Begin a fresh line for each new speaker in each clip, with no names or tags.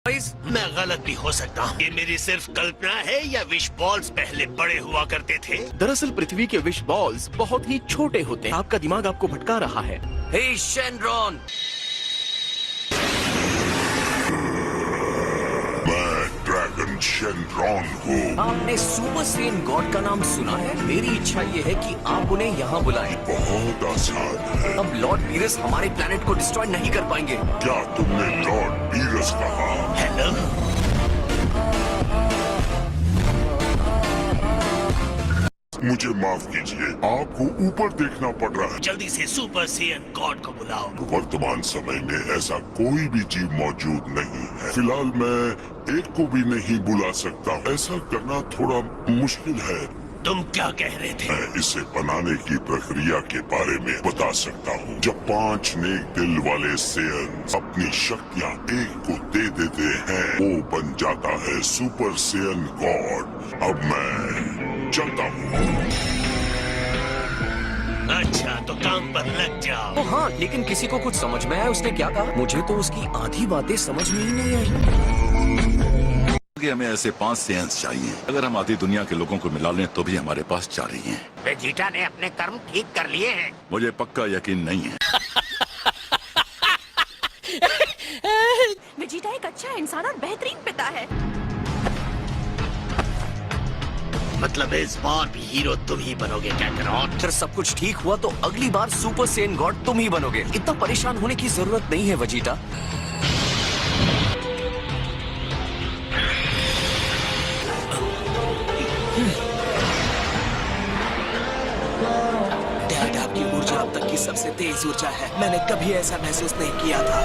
मैं गलत भी हो सकता हूँ। ये मेरी सिर्फ कल्पना है या विश बॉल्स पहले बड़े हुआ करते थे?
दरअसल पृथ्वी के विश बॉल्स बहुत ही छोटे होते हैं। आपका दिमाग आपको भटका रहा है।
हे शेनरॉन,
मैं ड्रैगन शेनरॉन हूँ।
आपने सुपर सेन गॉड का नाम सुना है? मेरी इच्छा ये है कि आप उन्हें यहाँ बुलाएं।
बहुत आसान है।
अब लॉर्ड बीरस हमारे प्लेनेट को डिस्ट्रॉय नहीं कर पाएंगे।
क्या तुमने लॉर्ड बीरस कहा?
हेलो,
मुझे माफ कीजिए, आपको ऊपर देखना पड़ रहा है।
जल्दी से सुपर सेयन गॉड को बुलाओ।
वर्तमान समय में ऐसा कोई भी जीव मौजूद नहीं है। फिलहाल मैं एक को भी नहीं बुला सकता। ऐसा करना थोड़ा मुश्किल है।
तुम क्या कह रहे थे?
मैं इसे बनाने की प्रक्रिया के बारे में बता सकता हूँ। जब 5 नेक दिल वाले सेयन अपनी शक्तियाँ एक को दे देते हैं, वो बन जाता है सुपर सेयन गॉड। अब मैं चलता हूँ।
अच्छा, तो काम पर लग जाओ।
ओ हाँ, लेकिन किसी को कुछ समझ में आया उसने क्या कहा? मुझे तो उसकी आधी बातें समझ में ही नहीं आई।
हमें ऐसे 5 सेयन्स चाहिए। अगर हम आधी दुनिया के लोगों को मिला लें तो भी हमारे पास 4 ही हैं।
वेजिटा ने अपने कर्म ठीक कर लिए हैं।
मुझे पक्का यकीन नहीं है।
वेजिटा एक अच्छा इंसान और बेहतरीन पिता है।
मतलब इस बार भी हीरो तुम ही बनोगे कैकरॉट?
अगर सब कुछ ठीक हुआ तो अगली बार सुपर सेन गॉड तुम ही बनोगे। इतना परेशान होने की जरूरत नहीं है वेजिटा।
डैड, आपकी ऊर्जा अब तक की सबसे तेज ऊर्जा है। मैंने कभी ऐसा महसूस नहीं किया था।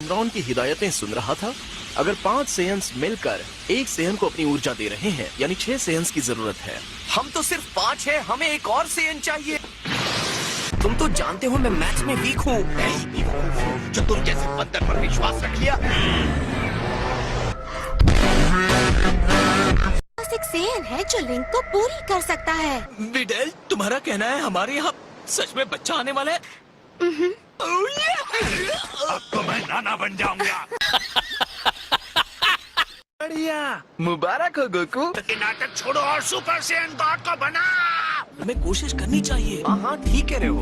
शेनरॉन की हिदायतें सुन रहा था। अगर 5 सेयन्स मिलकर एक सेयन को अपनी ऊर्जा दे रहे हैं, यानी 6 सेयन्स की जरूरत है।
हम तो सिर्फ 5 हैं, हमें एक और सेयन चाहिए। तुम तो जानते हो मैं मैच में वीक हूँ।
जो तुम जैसे बंदर पर विश्वास रख लिया।
बस एक सेयन है जो लिंक को पूरी कर सकता है।
विडेल, तुम्हारा कहना है हमारे यहाँ सच में बच्चा आने वाला है?
अब तो मैं नाना बन जाऊंगा।
बढ़िया, मुबारक हो गोकू।
ये नाटक छोड़ो और सुपर सेयन गॉड को बना।
हमें कोशिश करनी चाहिए।
हाँ ठीक कह रहे हो।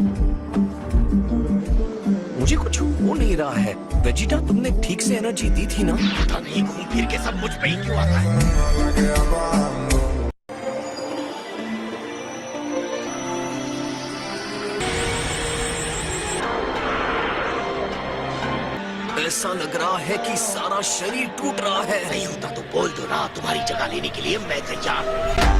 मुझे कुछ हो नहीं रहा है। वेजिटा, तुमने ठीक से एनर्जी दी थी ना?
पता नहीं घूम फिर के सब मुझ पे ही क्यों आता है।
ऐसा लग रहा है कि सारा शरीर टूट रहा है।
नहीं होता तो बोल दो ना, तुम्हारी जगह लेने के लिए मैं तैयार हूँ।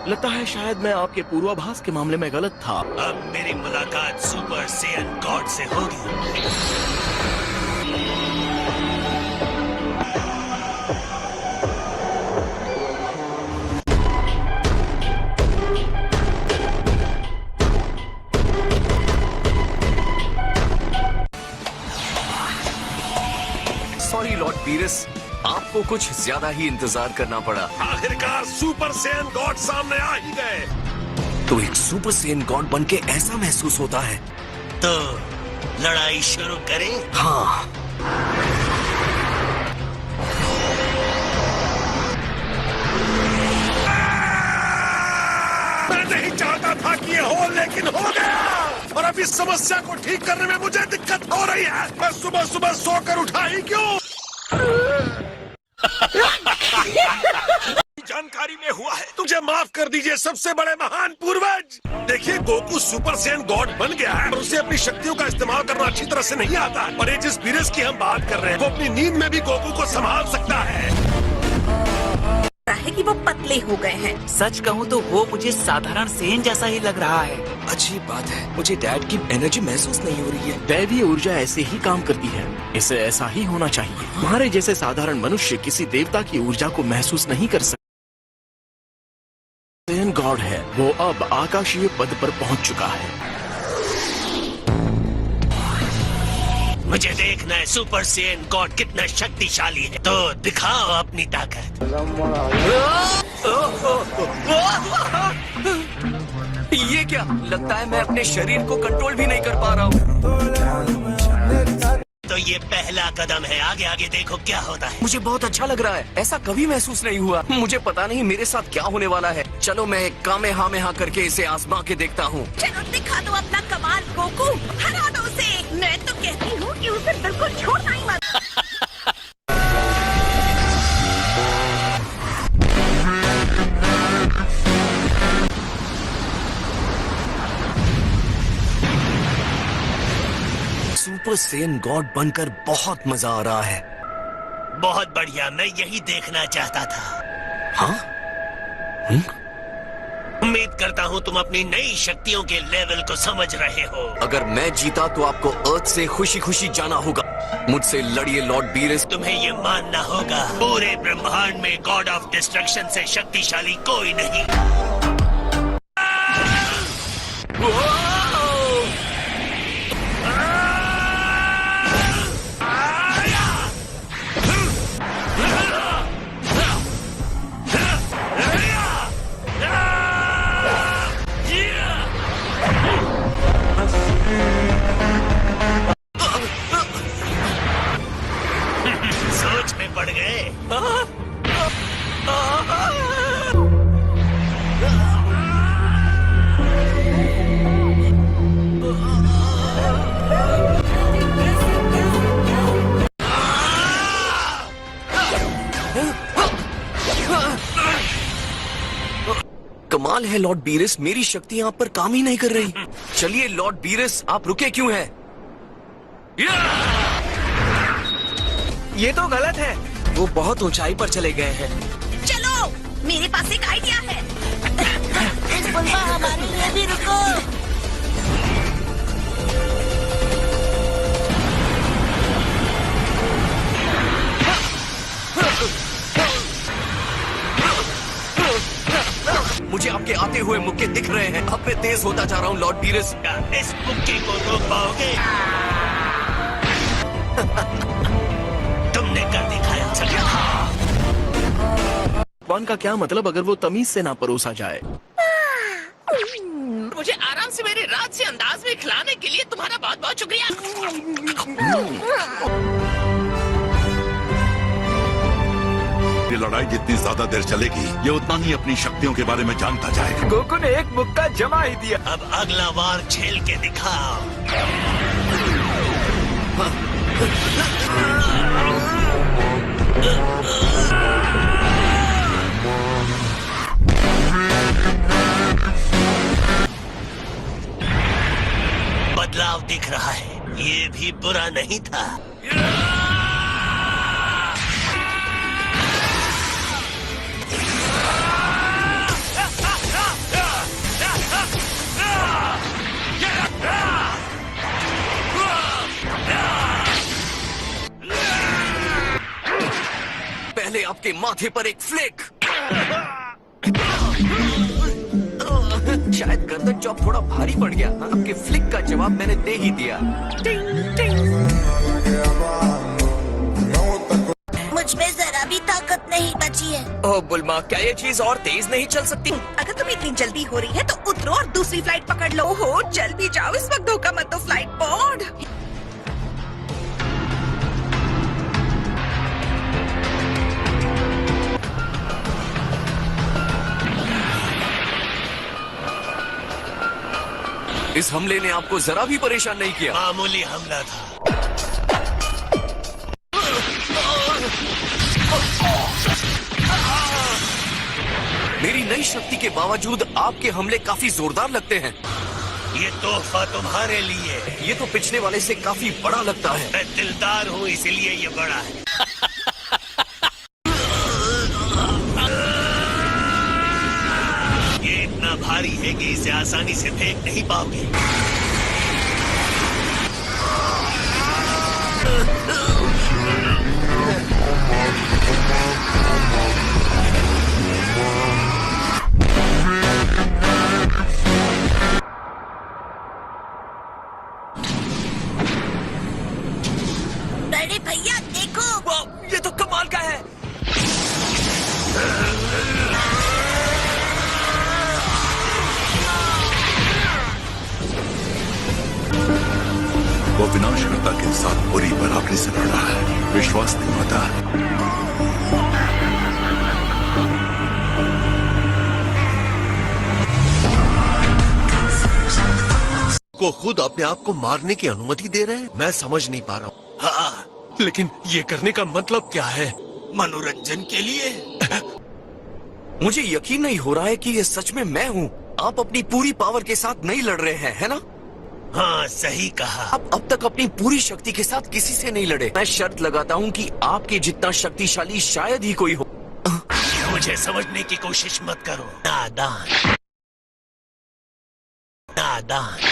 लगता है शायद मैं आपके पूर्वाभास के मामले में गलत था।
अब मेरी मुलाकात सुपर सेयन गॉड से होगी।
सॉरी लॉर्ड बीरस, आपको कुछ ज्यादा ही इंतजार करना पड़ा।
आखिरकार सुपर सेयन गॉड सामने आ ही गए।
तो एक सुपर सेन गॉड बनके ऐसा महसूस होता है।
तो लड़ाई शुरू करें?
हाँ।
मैं नहीं चाहता था कि ये हो, लेकिन हो गया। और अब इस समस्या को ठीक करने में मुझे दिक्कत हो रही है। मैं सुबह सुबह सोकर उठा ही क्यों? जानकारी में हुआ है। मुझे माफ कर दीजिए सबसे बड़े महान पूर्वज। देखिए, गोकू सुपर सेयन गॉड बन गया है और उसे अपनी शक्तियों का इस्तेमाल करना अच्छी तरह से नहीं आता। और ये जिस बीरस की हम बात कर रहे हैं, वो अपनी नींद में भी गोकू को संभाल सकता है।
है कि वो पतले हो गए हैं।
सच कहूँ तो वो मुझे साधारण सेन जैसा ही लग रहा है।
अजीब बात है, मुझे डैड की एनर्जी महसूस नहीं हो रही है। दैवीय ऊर्जा ऐसे ही काम करती है। इसे ऐसा ही होना चाहिए। हमारे जैसे साधारण मनुष्य किसी देवता की ऊर्जा को महसूस नहीं कर सकते। सेयन गॉड है, वो अब आकाशीय पद पर पहुंच चुका है।
मुझे देखना है सुपर सेन गॉड कितना शक्तिशाली है, तो दिखाओ अपनी ताकत।
ये क्या लगता है, मैं अपने शरीर को कंट्रोल भी नहीं कर पा रहा हूँ।
तो ये पहला कदम है, आगे आगे देखो क्या होता है।
मुझे बहुत अच्छा लग रहा है, ऐसा कभी महसूस नहीं हुआ। मुझे पता नहीं मेरे साथ क्या होने वाला है। चलो मैं कामेहामेहा करके इसे आजमा के देखता हूँ।
चलो दिखा दो अपना कमाल गोकू, हरा दो उसे। मैं तो कहती हूँ कि उसे बिल्कुल छोड़ना ही मत।
सुपर सेन गॉड बनकर बहुत मजा आ रहा है।
बहुत बढ़िया, मैं यही देखना चाहता था।
हाँ?
उम्मीद करता हूँ तुम अपनी नई शक्तियों के लेवल को समझ रहे हो।
अगर मैं जीता तो आपको अर्थ से खुशी खुशी जाना होगा। मुझसे लड़िए लॉर्ड बीरेस।
तुम्हें ये मानना होगा पूरे ब्रह्मांड में गॉड ऑफ डिस्ट्रक्शन से शक्तिशाली कोई नहीं। सोच में पड़ गए।
कमाल है लॉर्ड बीरेस, मेरी शक्ति यहाँ पर काम ही नहीं कर रही। चलिए लॉर्ड बीरेस, आप रुके क्यों हैं?
ये तो गलत है, वो बहुत ऊंचाई पर चले गए हैं।
चलो मेरे पास एक आइडिया है। इस बुलबा हमारे लिए भी रुको।
मुझे आपके आते हुए मुक्के दिख रहे हैं। अब मैं तेज होता जा रहा हूँ लॉर्ड बीरेस।
इस मुक्के को रोक पाओगे? तुमने कर दिखाया। चलिए।
वन का क्या मतलब अगर वो तमीज से ना परोसा जाए?
मुझे आराम से मेरे राज से अंदाज में खिलाने के लिए तुम्हारा बहुत बहुत शुक्रिया।
ये लड़ाई जितनी ज्यादा देर चलेगी, ये उतना ही अपनी शक्तियों के बारे में जानता जाएगा।
गोकू ने एक मुक्का जमा ही दिया।
अब अगला वार झेल के दिखाओ। बदलाव दिख रहा है, ये भी बुरा नहीं था।
पहले आपके माथे पर एक फ्लिक। शायद गर्दन चॉप थोड़ा भारी पड़ गया। आपके फ्लिक का जवाब मैंने दे ही दिया।
मुझ में जरा भी ताकत नहीं बची है।
ओह बुल्मा, क्या ये चीज और तेज नहीं चल सकती?
अगर तुम्हें इतनी जल्दी हो रही है तो उतरो और दूसरी फ्लाइट पकड़ लो। हो चल भी जाओ, इस वक्त धोखा मत दो फ्लाइट बोर्ड।
इस हमले ने आपको जरा भी परेशान नहीं किया?
मामूली हमला था।
मेरी नई शक्ति के बावजूद आपके हमले काफी जोरदार लगते हैं।
ये तोहफा तुम्हारे लिए।
ये तो पिछले वाले से काफी बड़ा लगता है।
मैं दिलदार हूँ इसीलिए ये बड़ा है। ये इतना भारी है कि इसे आसानी से फेंक नहीं पाओगे।
अरे भैया देखो,
वाह, ये तो कमाल का है।
वो विनाशकर्ता के साथ बुरी बराबरी से लड़ रहा है, विश्वास नहीं होता।
को खुद अपने आप को मारने की अनुमति दे रहे हैं, मैं समझ नहीं पा रहा हूँ।
हाँ,
लेकिन ये करने का मतलब क्या है?
मनोरंजन के लिए।
मुझे यकीन नहीं हो रहा है कि ये सच में मैं हूँ। आप अपनी पूरी पावर के साथ नहीं लड़ रहे हैं, है ना?
हाँ, सही कहा।
आप अब तक अपनी पूरी शक्ति के साथ किसी से नहीं लड़े। मैं शर्त लगाता हूँ कि आपके जितना शक्तिशाली शायद ही कोई हो।
मुझे समझने की कोशिश मत करो, नादान। नादान।